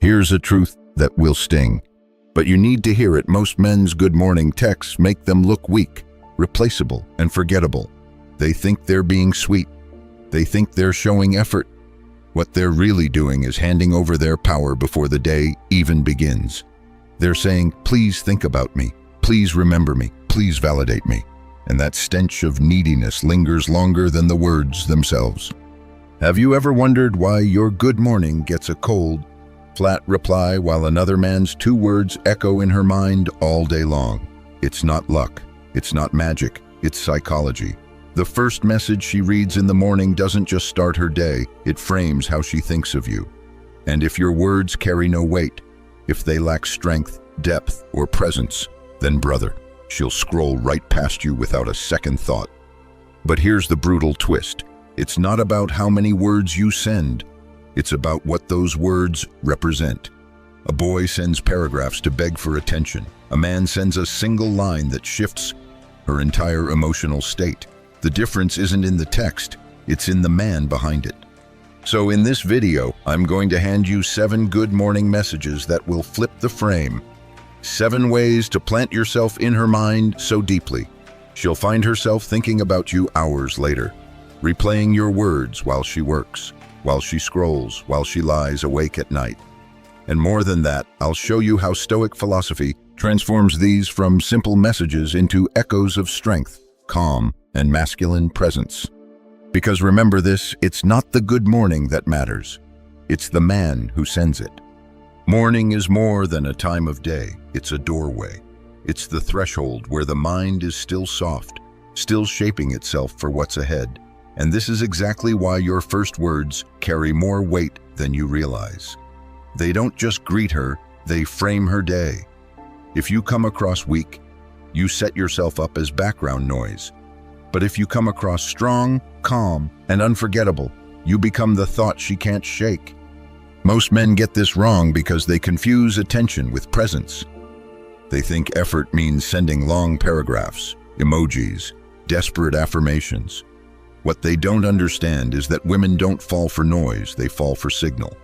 Here's a truth that will sting, but you need to hear it. Most men's good morning texts make them look weak, replaceable, and forgettable. They think they're being sweet. They think they're showing effort. What they're really doing is handing over their power before the day even begins. They're saying, please think about me, please remember me, please validate me. And that stench of neediness lingers longer than the words themselves. Have you ever wondered why your good morning gets a cold, flat reply while another man's 2 words echo in her mind all day long? It's not luck, it's not magic, it's psychology. The first message she reads in the morning doesn't just start her day, it frames how she thinks of you. And if your words carry no weight, if they lack strength, depth, or presence, then brother, she'll scroll right past you without a second thought. But here's the brutal twist. It's not about how many words you send. It's about what those words represent. A boy sends paragraphs to beg for attention. A man sends a single line that shifts her entire emotional state. The difference isn't in the text, it's in the man behind it. So in this video, I'm going to hand you 7 good morning messages that will flip the frame. 7 ways to plant yourself in her mind so deeply, she'll find herself thinking about you hours later, replaying your words while she works, while she scrolls, while she lies awake at night. And more than that, I'll show you how Stoic philosophy transforms these from simple messages into echoes of strength, calm, and masculine presence. Because remember this, it's not the good morning that matters. It's the man who sends it. Morning is more than a time of day. It's a doorway. It's the threshold where the mind is still soft, still shaping itself for what's ahead. And this is exactly why your first words carry more weight than you realize. They don't just greet her, they frame her day. If you come across weak, you set yourself up as background noise. But if you come across strong, calm, and unforgettable, you become the thought she can't shake. Most men get this wrong because they confuse attention with presence. They think effort means sending long paragraphs, emojis, desperate affirmations. What they don't understand is that women don't fall for noise, they fall for signal.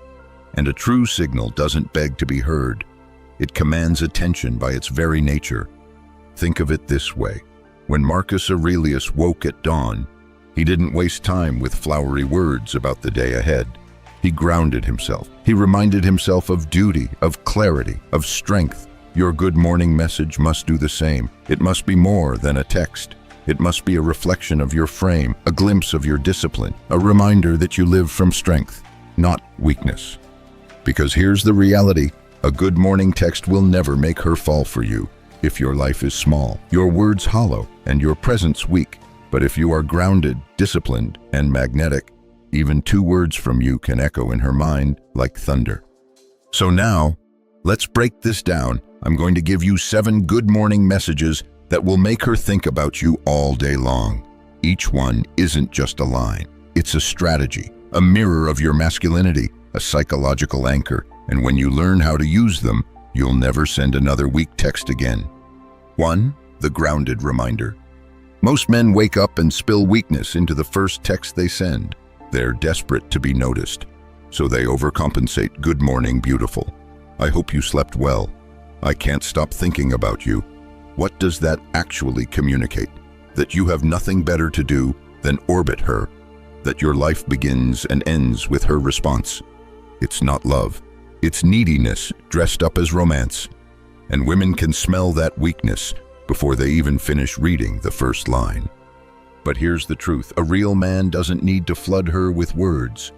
And a true signal doesn't beg to be heard. It commands attention by its very nature. Think of it this way. When Marcus Aurelius woke at dawn, he didn't waste time with flowery words about the day ahead. He grounded himself. He reminded himself of duty, of clarity, of strength. Your good morning message must do the same. It must be more than a text. It must be a reflection of your frame, a glimpse of your discipline, a reminder that you live from strength, not weakness. Because here's the reality, a good morning text will never make her fall for you. If your life is small, your words hollow, and your presence weak. But if you are grounded, disciplined, and magnetic, even 2 words from you can echo in her mind like thunder. So now, let's break this down. I'm going to give you 7 good morning messages that will make her think about you all day long. Each one isn't just a line. It's a strategy, a mirror of your masculinity, a psychological anchor. And when you learn how to use them, you'll never send another weak text again. 1. The grounded reminder. Most men wake up and spill weakness into the first text they send. They're desperate to be noticed, so they overcompensate. Good morning, beautiful. I hope you slept well. I can't stop thinking about you. What does that actually communicate? That you have nothing better to do than orbit her, that your life begins and ends with her response. It's not love. It's neediness dressed up as romance. And women can smell that weakness before they even finish reading the first line. But here's the truth. A real man doesn't need to flood her with words.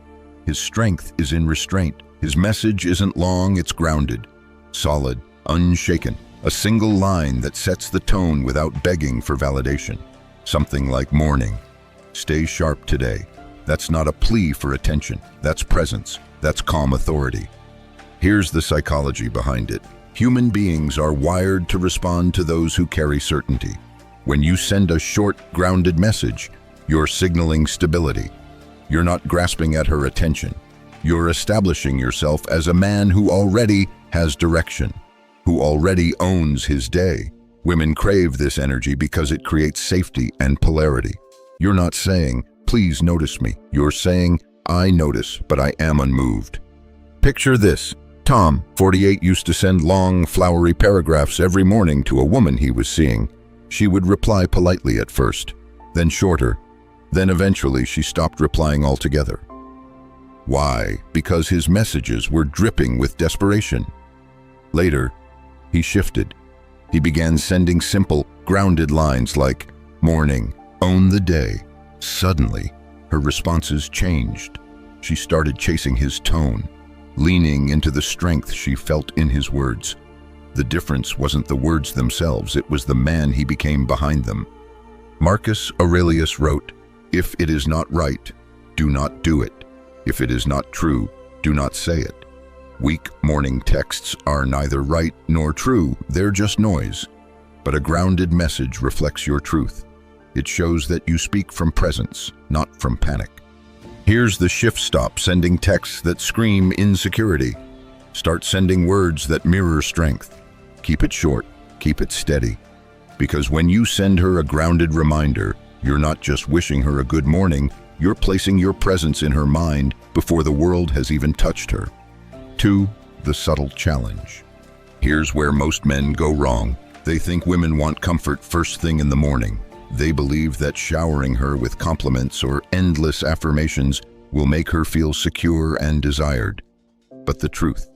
His strength is in restraint. His message isn't long, it's grounded, solid, unshaken. A single line that sets the tone without begging for validation. Something like morning. Stay sharp today. That's not a plea for attention. That's presence. That's calm authority. Here's the psychology behind it. Human beings are wired to respond to those who carry certainty. When you send a short, grounded message, you're signaling stability. You're not grasping at her attention. You're establishing yourself as a man who already has direction, who already owns his day. Women crave this energy because it creates safety and polarity. You're not saying, please notice me. You're saying, I notice, but I am unmoved. Picture this. Tom, 48, used to send long, flowery paragraphs every morning to a woman he was seeing. She would reply politely at first, then shorter. Then eventually she stopped replying altogether. Why? Because his messages were dripping with desperation. Later, he shifted. He began sending simple, grounded lines like, "Morning, own the day." Suddenly, her responses changed. She started chasing his tone, leaning into the strength she felt in his words. The difference wasn't the words themselves, it was the man he became behind them. Marcus Aurelius wrote, "If it is not right, do not do it. If it is not true, do not say it." Weak morning texts are neither right nor true, they're just noise. But a grounded message reflects your truth. It shows that you speak from presence, not from panic. Here's the shift: stop sending texts that scream insecurity. Start sending words that mirror strength. Keep it short, keep it steady. Because when you send her a grounded reminder, you're not just wishing her a good morning, you're placing your presence in her mind before the world has even touched her. 2. The subtle challenge. Here's where most men go wrong. They think women want comfort first thing in the morning. They believe that showering her with compliments or endless affirmations will make her feel secure and desired. But the truth: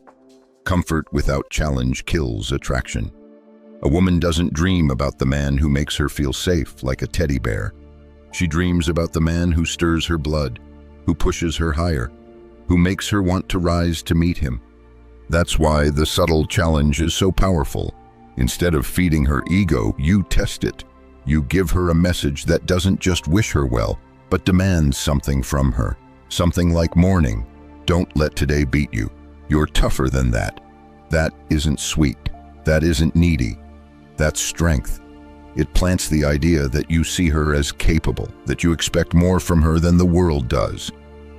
comfort without challenge kills attraction. A woman doesn't dream about the man who makes her feel safe like a teddy bear. She dreams about the man who stirs her blood, who pushes her higher, who makes her want to rise to meet him. That's why the subtle challenge is so powerful. Instead of feeding her ego, you test it. You give her a message that doesn't just wish her well, but demands something from her. Something like, "Morning, don't let today beat you. You're tougher than that." That isn't sweet. That isn't needy. That's strength. It plants the idea that you see her as capable, that you expect more from her than the world does.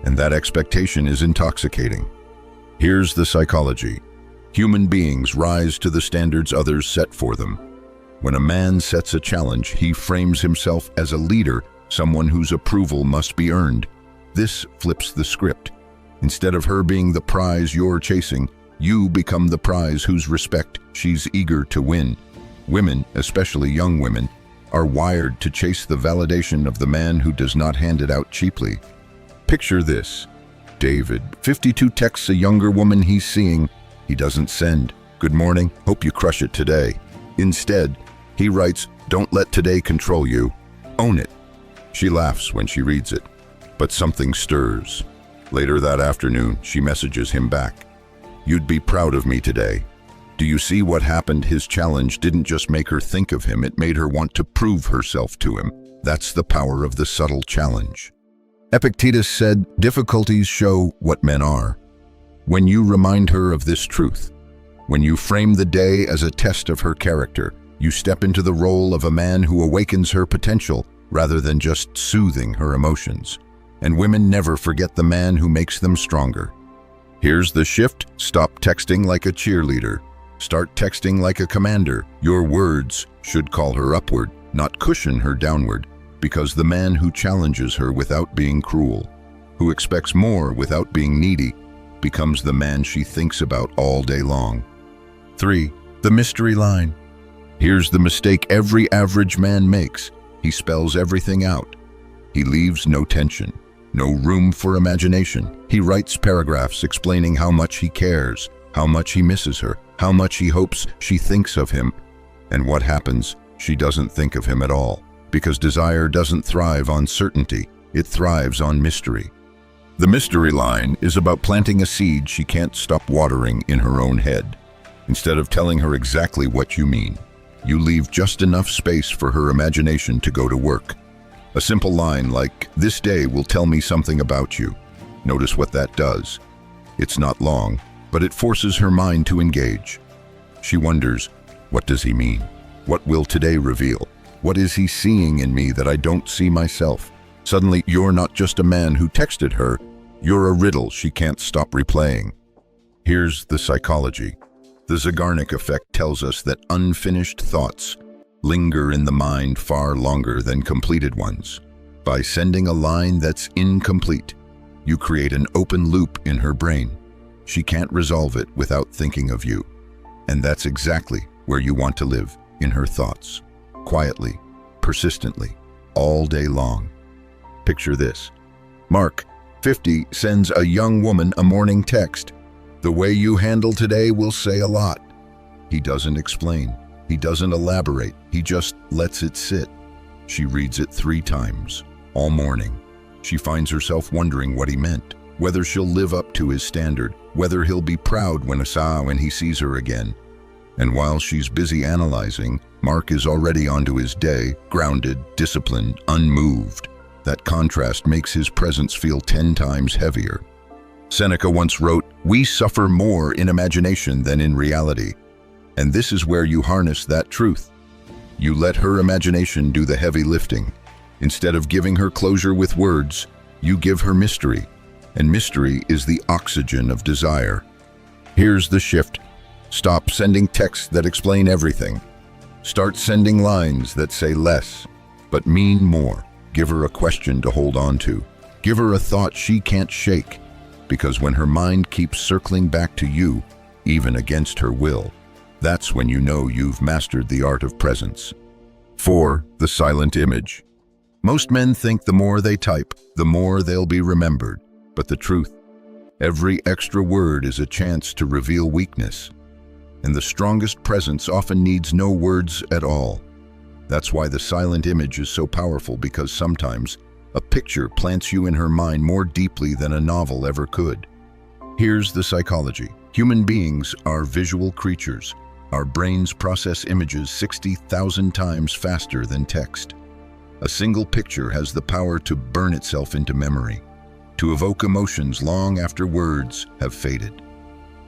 And that expectation is intoxicating. Here's the psychology. Human beings rise to the standards others set for them. When a man sets a challenge, he frames himself as a leader, someone whose approval must be earned. This flips the script. Instead of her being the prize you're chasing, you become the prize whose respect she's eager to win. Women, especially young women, are wired to chase the validation of the man who does not hand it out cheaply. Picture this. David, 52, texts a younger woman he's seeing. He doesn't send, "Good morning, hope you crush it today." Instead, he writes, "Don't let today control you. Own it." She laughs when she reads it, but something stirs. Later that afternoon, she messages him back, "You'd be proud of me today." Do you see what happened? His challenge didn't just make her think of him, it made her want to prove herself to him. That's the power of the subtle challenge. Epictetus said, "Difficulties show what men are." When you remind her of this truth, when you frame the day as a test of her character, you step into the role of a man who awakens her potential rather than just soothing her emotions. And women never forget the man who makes them stronger. Here's the shift: stop texting like a cheerleader. Start texting like a commander. Your words should call her upward, not cushion her downward, because the man who challenges her without being cruel, who expects more without being needy, becomes the man she thinks about all day long. 3. The mystery line. Here's the mistake every average man makes. He spells everything out. He leaves no tension, no room for imagination. He writes paragraphs explaining how much he cares, how much he misses her, how much he hopes she thinks of him. And what happens? She doesn't think of him at all, because desire doesn't thrive on certainty, it thrives on mystery. The mystery line is about planting a seed she can't stop watering in her own head. Instead of telling her exactly what you mean, you leave just enough space for her imagination to go to work. A simple line like, "This day will tell me something about you." Notice what that does. It's not long, but it forces her mind to engage. She wonders, what does he mean? What will today reveal? What is he seeing in me that I don't see myself? Suddenly, you're not just a man who texted her, you're a riddle she can't stop replaying. Here's the psychology. The Zeigarnik effect tells us that unfinished thoughts linger in the mind far longer than completed ones. By sending a line that's incomplete, you create an open loop in her brain. She can't resolve it without thinking of you. And that's exactly where you want to live, in her thoughts. Quietly, persistently, all day long. Picture this. Mark, 50, sends a young woman a morning text. The way you handle today will say a lot. He doesn't explain. He doesn't elaborate. He just lets it sit. She reads it 3 times, all morning. She finds herself wondering what he meant, whether she'll live up to his standard, whether he'll be proud when he sees her again. And while she's busy analyzing, Mark is already onto his day, grounded, disciplined, unmoved. That contrast makes his presence feel 10 times heavier. Seneca once wrote, "We suffer more in imagination than in reality." And this is where you harness that truth. You let her imagination do the heavy lifting. Instead of giving her closure with words, you give her mystery. And mystery is the oxygen of desire. Here's the shift. Stop sending texts that explain everything. Start sending lines that say less, but mean more. Give her a question to hold on to. Give her a thought she can't shake. Because when her mind keeps circling back to you, even against her will, that's when you know you've mastered the art of presence. 4. The silent image. Most men think the more they type, the more they'll be remembered. But the truth, every extra word is a chance to reveal weakness. And the strongest presence often needs no words at all. That's why the silent image is so powerful, because sometimes a picture plants you in her mind more deeply than a novel ever could. Here's the psychology. Human beings are visual creatures. Our brains process images 60,000 times faster than text. A single picture has the power to burn itself into memory, to evoke emotions long after words have faded.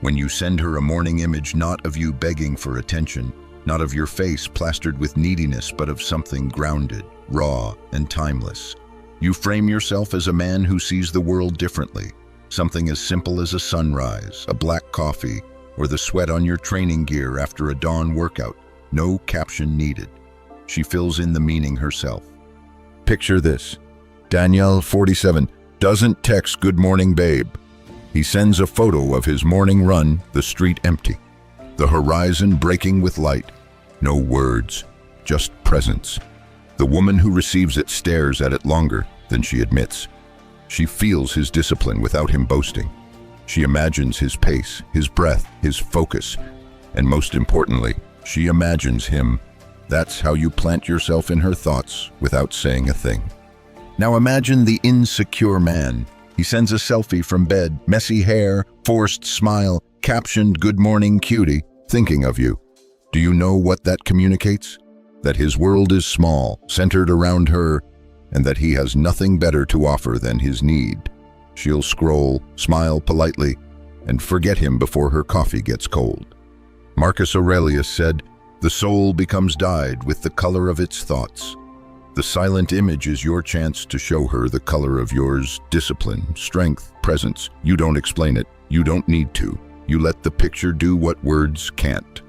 When you send her a morning image, not of you begging for attention, not of your face plastered with neediness, but of something grounded, raw, and timeless, you frame yourself as a man who sees the world differently. Something as simple as a sunrise, a black coffee, or the sweat on your training gear after a dawn workout. No caption needed. She fills in the meaning herself. Picture this. Daniel, 47, doesn't text "Good morning, babe." He sends a photo of his morning run, the street empty, the horizon breaking with light. No words, just presence. The woman who receives it stares at it longer than she admits. She feels his discipline without him boasting. She imagines his pace, his breath, his focus, and most importantly, she imagines him. That's how you plant yourself in her thoughts without saying a thing. Now imagine the insecure man. He sends a selfie from bed, messy hair, forced smile, captioned "Good morning, cutie," thinking of you. Do you know what that communicates? That his world is small, centered around her, and that he has nothing better to offer than his need. She'll scroll, smile politely, and forget him before her coffee gets cold. Marcus Aurelius said, "The soul becomes dyed with the color of its thoughts." The silent image is your chance to show her the color of yours: discipline, strength, presence. You don't explain it. You don't need to. You let the picture do what words can't.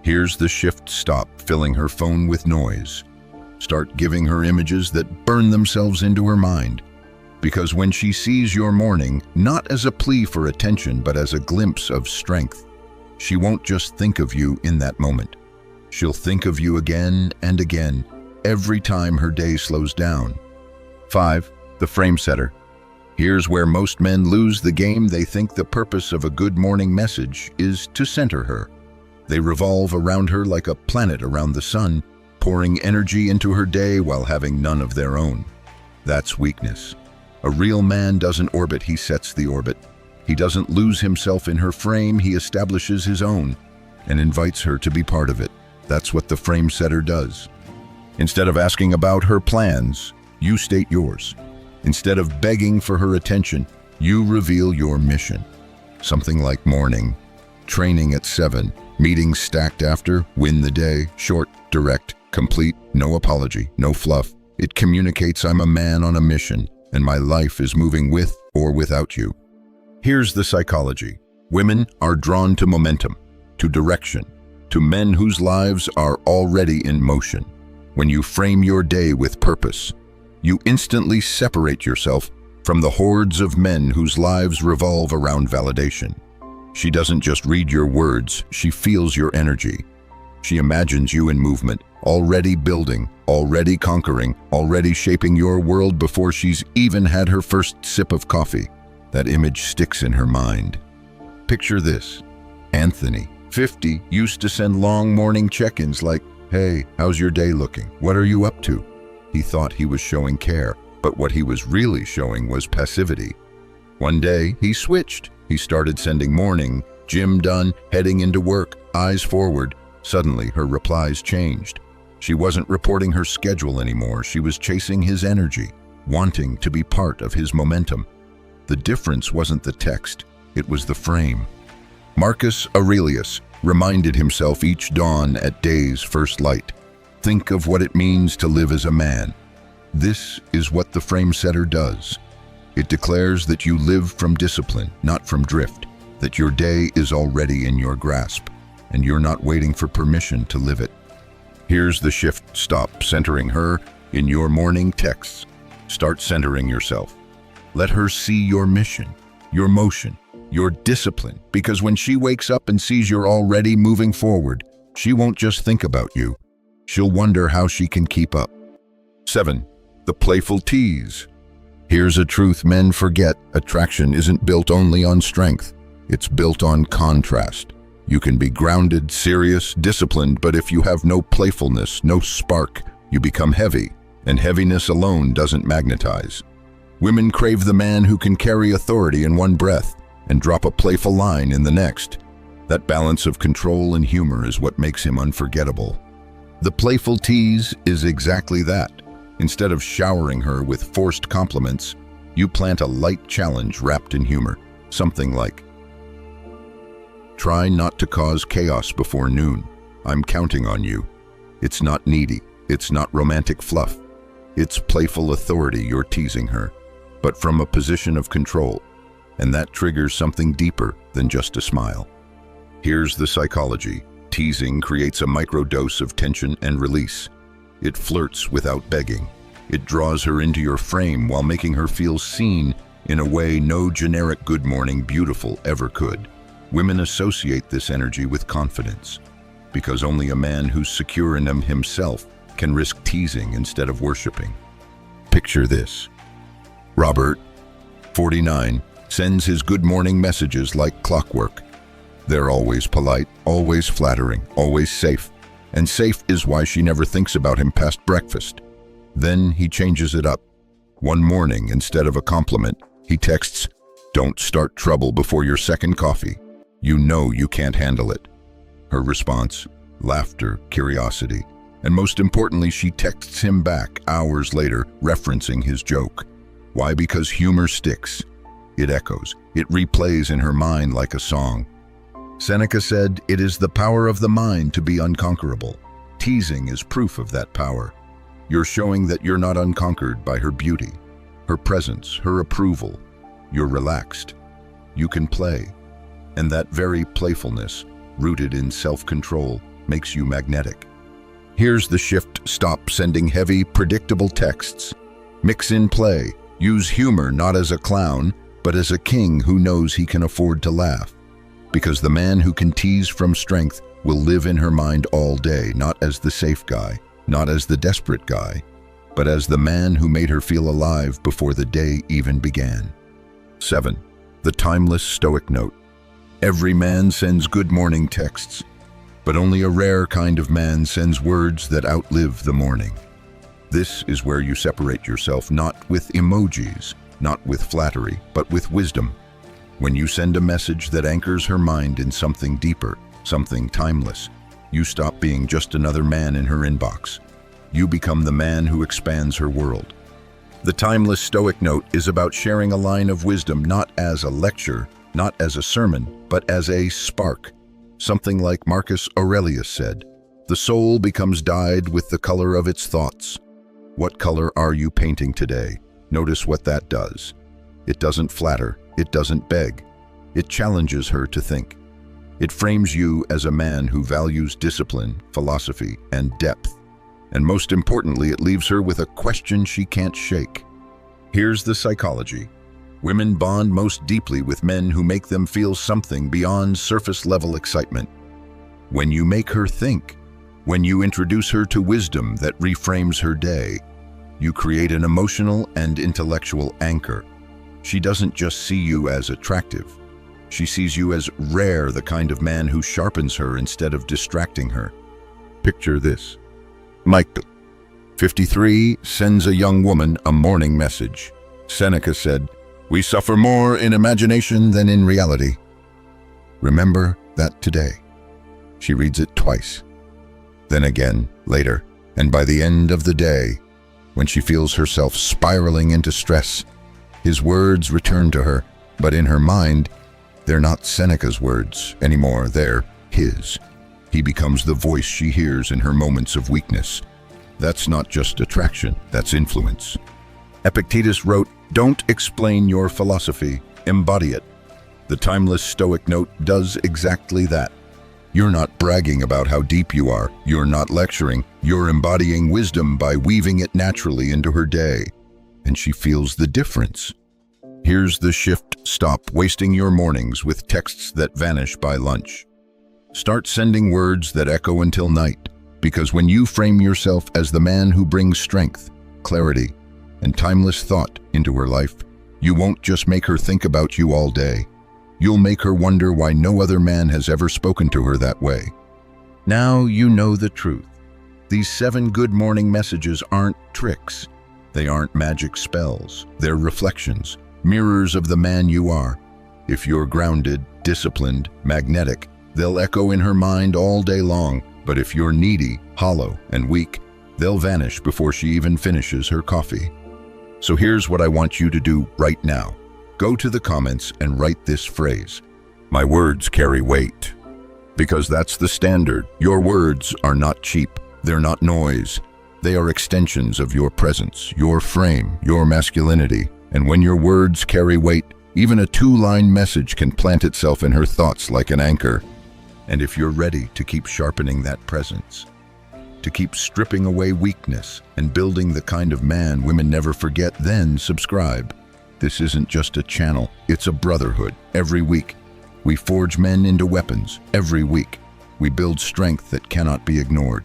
Here's the shift. Stop filling her phone with noise. Start giving her images that burn themselves into her mind. Because when she sees your morning, not as a plea for attention, but as a glimpse of strength, she won't just think of you in that moment. She'll think of you again and again, every time her day slows down. 5. The frame setter. Here's where most men lose the game. They think the purpose of a good morning message is to center her. They revolve around her like a planet around the sun, pouring energy into her day while having none of their own. That's weakness. A real man doesn't orbit, he sets the orbit. He doesn't lose himself in her frame, he establishes his own and invites her to be part of it. That's what the frame setter does. Instead of asking about her plans, you state yours. Instead of begging for her attention, you reveal your mission. Something like morning, training at 7, meetings stacked after, win the day, short, direct, complete, no apology, no fluff. It communicates, I'm a man on a mission, and my life is moving with or without you. Here's the psychology. Women are drawn to momentum, to direction, to men whose lives are already in motion. When you frame your day with purpose, you instantly separate yourself from the hordes of men whose lives revolve around validation. She doesn't just read your words, she feels your energy. She imagines you in movement, already building, already conquering, already shaping your world before she's even had her first sip of coffee. That image sticks in her mind. Picture this. Anthony, 50, used to send long morning check-ins like, "Hey, how's your day looking? What are you up to?" He thought he was showing care, but what he was really showing was passivity. One day, he switched. He started sending morning, gym done, heading into work, eyes forward. Suddenly, her replies changed. She wasn't reporting her schedule anymore. She was chasing his energy, wanting to be part of his momentum. The difference wasn't the text, it was the frame. Marcus Aurelius reminded himself each dawn at day's first light. Think of what it means to live as a man. This is what the frame setter does. It declares that you live from discipline, not from drift, that your day is already in your grasp, and you're not waiting for permission to live it. Here's the shift. Stop centering her in your morning texts. Start centering yourself. Let her see your mission, your motion, your discipline, because when she wakes up and sees you're already moving forward, she won't just think about you. She'll wonder how she can keep up. 7. The playful tease. Here's a truth men forget. Attraction isn't built only on strength. It's built on contrast. You can be grounded, serious, disciplined, but if you have no playfulness, no spark, you become heavy, and heaviness alone doesn't magnetize. Women crave the man who can carry authority in one breath and drop a playful line in the next. That balance of control and humor is what makes him unforgettable. The playful tease is exactly that. Instead of showering her with forced compliments, you plant a light challenge wrapped in humor. Something like, "Try not to cause chaos before noon. I'm counting on you." It's not needy. It's not romantic fluff. It's playful authority. You're teasing her, but from a position of control, and that triggers something deeper than just a smile. Here's the psychology. Teasing creates a microdose of tension and release. It flirts without begging. It draws her into your frame while making her feel seen in a way no generic "good morning, beautiful" ever could. Women associate this energy with confidence, because only a man who's secure in himself can risk teasing instead of worshiping. Picture this. Robert, 49, sends his good morning messages like clockwork. They're always polite, always flattering, always safe. And safe is why she never thinks about him past breakfast. Then he changes it up. One morning, instead of a compliment, he texts, "Don't start trouble before your second coffee. You know you can't handle it." Her response, laughter, curiosity. And most importantly, she texts him back hours later, referencing his joke. Why? Because humor sticks. It echoes. It replays in her mind like a song. Seneca said, "It is the power of the mind to be unconquerable." Teasing is proof of that power. You're showing that you're not unconquered by her beauty, her presence, her approval. You're relaxed. You can play. And that very playfulness, rooted in self-control, makes you magnetic. Here's the shift. Stop sending heavy, predictable texts. Mix in play. Use humor not as a clown, but as a king who knows he can afford to laugh. Because the man who can tease from strength will live in her mind all day, not as the safe guy, not as the desperate guy, but as the man who made her feel alive before the day even began. 7. The timeless Stoic note. Every man sends good morning texts, but only a rare kind of man sends words that outlive the morning. This is where you separate yourself, not with emojis, not with flattery, but with wisdom. When you send a message that anchors her mind in something deeper, something timeless, you stop being just another man in her inbox. You become the man who expands her world. The timeless Stoic note is about sharing a line of wisdom, not as a lecture, not as a sermon, but as a spark. Something like Marcus Aurelius said, "The soul becomes dyed with the color of its thoughts." What color are you painting today? Notice what that does. It doesn't flatter. It doesn't beg. It challenges her to think. It frames you as a man who values discipline, philosophy, and depth. And most importantly, it leaves her with a question she can't shake. Here's the psychology. Women bond most deeply with men who make them feel something beyond surface-level excitement. When you make her think, when you introduce her to wisdom that reframes her day, you create an emotional and intellectual anchor. She doesn't just see you as attractive. She sees you as rare, the kind of man who sharpens her instead of distracting her. Picture this. Michael, 53, sends a young woman a morning message. Seneca said, "We suffer more in imagination than in reality. Remember that today." She reads it twice, then again later, and by the end of the day, when she feels herself spiraling into stress, his words return to her, but in her mind, they're not Seneca's words anymore, they're his. He becomes the voice she hears in her moments of weakness. That's not just attraction, that's influence. Epictetus wrote, "Don't explain your philosophy, embody it." The timeless Stoic note does exactly that. You're not bragging about how deep you are, you're not lecturing, you're embodying wisdom by weaving it naturally into her day. And she feels the difference. Here's the shift: stop wasting your mornings with texts that vanish by lunch. Start sending words that echo until night, because when you frame yourself as the man who brings strength, clarity, and timeless thought into her life, you won't just make her think about you all day. You'll make her wonder why no other man has ever spoken to her that way. Now you know the truth. These 7 good morning messages aren't tricks. They aren't magic spells. They're reflections, mirrors of the man you are. If you're grounded, disciplined, magnetic, they'll echo in her mind all day long. But if you're needy, hollow, and weak, they'll vanish before she even finishes her coffee. So here's what I want you to do right now. Go to the comments and write this phrase: "My words carry weight." Because that's the standard. Your words are not cheap. They're not noise. They are extensions of your presence, your frame, your masculinity. And when your words carry weight, even a 2-line message can plant itself in her thoughts like an anchor. And if you're ready to keep sharpening that presence, to keep stripping away weakness and building the kind of man women never forget, then subscribe. This isn't just a channel, it's a brotherhood. Every week, we forge men into weapons. Every week, we build strength that cannot be ignored.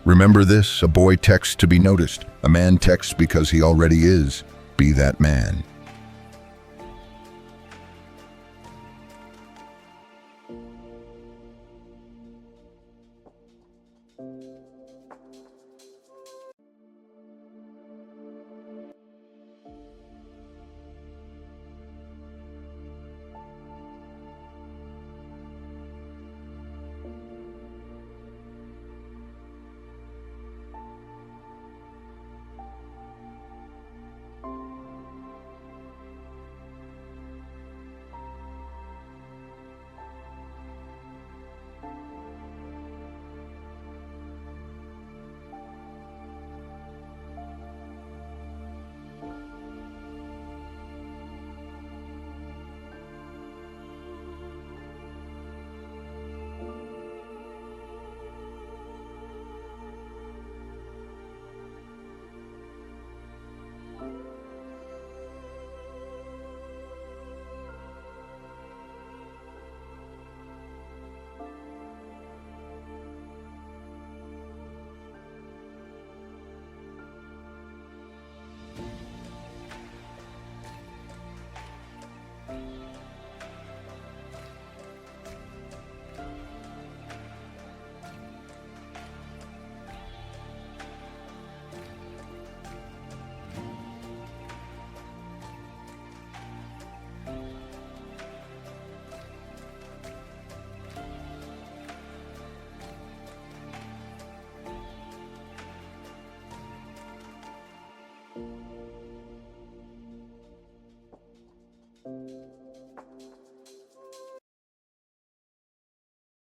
Remember this: a boy texts to be noticed. A man texts because he already is. Be that man.